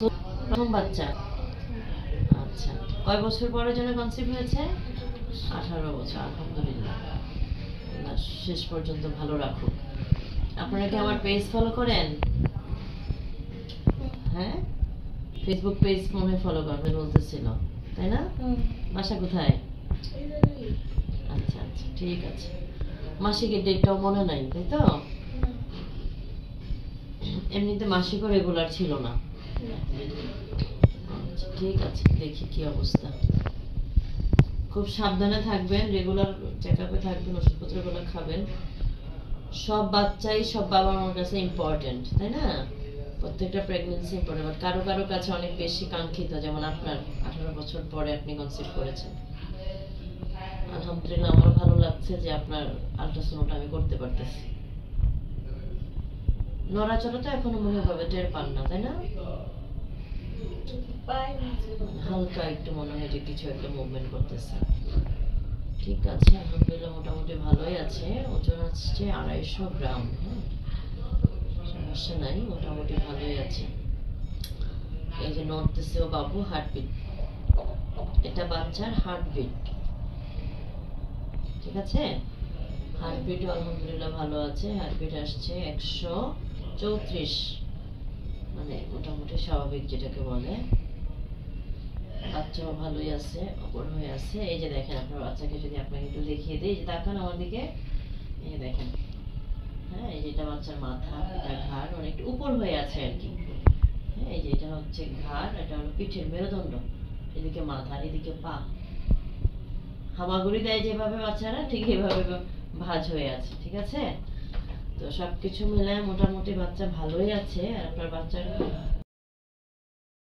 প্রথম বাচ্চা? আচ্ছা, কয় বছর পরে যেন কনসিভ হয়েছে? 18 বছর। আলহামদুলিল্লাহ, আল্লাহ শেষ পর্যন্ত ভালো রাখুক। আপনারা কি আমার পেজ ফলো করেন? হ্যাঁ, ফেসবুক পেজ মনে ফলো করবেন বলতেছিল, তাই না? বাসা কোথায়? আচ্ছা আচ্ছা, ঠিক আছে। মাসিকের ডেটটাও মনে নাই, তাই তো? এমনিতে মাসিকও রেগুলার ছিল না। আচ্ছা, ঠিক আছে, দেখি কি অবস্থা। খুব সাবধানে থাকবেন, রেগুলার চেকআপে থাকবেন, ওষুধপত্রগুলো খাবেন। সব বাচ্চাই সব বাবা মার কাছে ইম্পর্টেন্ট, তাই না? প্রত্যেকটা প্রেগন্যান্সি ইম্পর্টেন্ট, বাট কারো কারো কাছে অনেক বেশি কাঙ্ক্ষিত, যেমন আপনার 18 বছর পরে আপনি কনসিভ করেছেন। আলহামদুলিল্লাহ, আমার ভালো লাগছে যে আপনার আল্ট্রাসাউন্ডটা আমি করতে পারতেছি। নড়াচড়া তো এখনো মনে হবে টের পান না, তাই না? হালকা একটু মনে হয় যে কিছু একটা মুভমেন্ট করতেছে। ঠিক আছে, আলহামদুলিল্লাহ মোটামুটি ভালোই আছে। ওজন আসছে 250 গ্রাম। হ্যাঁ, সমস্যা নাই, মোটামুটি ভালোই আছে। এই যে নড়তেছেও বাবু, হার্টবিট, এটা বাচ্চার হার্টবিট। ঠিক আছে, হার্টবিট আলহামদুলিল্লাহ ভালো আছে। হার্টবিট আসছে 134, মানে মোটামুটি স্বাভাবিক যেটাকে বলে। বাচ্চাও ভালোই আছে, অপর হয়ে আছে। এই যে দেখেন, আপনার বাচ্চাকে যদি আপনাকে একটু দেখিয়ে দিই, যে তাকান আমার দিকে, এই যে দেখেন। হ্যাঁ, এই যেটা বাচ্চার মাথা, এটা ঘাড়, মানে একটু উপর হয়ে আছে আর কি। হ্যাঁ, এই যে এটা হচ্ছে ঘাড়, এটা হলো পিঠের মেরুদণ্ড, এদিকে মাথা, এদিকে পা। হামাগুড়ি দেয় যেভাবে বাচ্চারা, ঠিক এইভাবে ভাঁজ হয়ে আছে। ঠিক আছে, তো সবকিছু মিলায় মোটামুটি বাচ্চা ভালোই আছে। আর আপনার বাচ্চার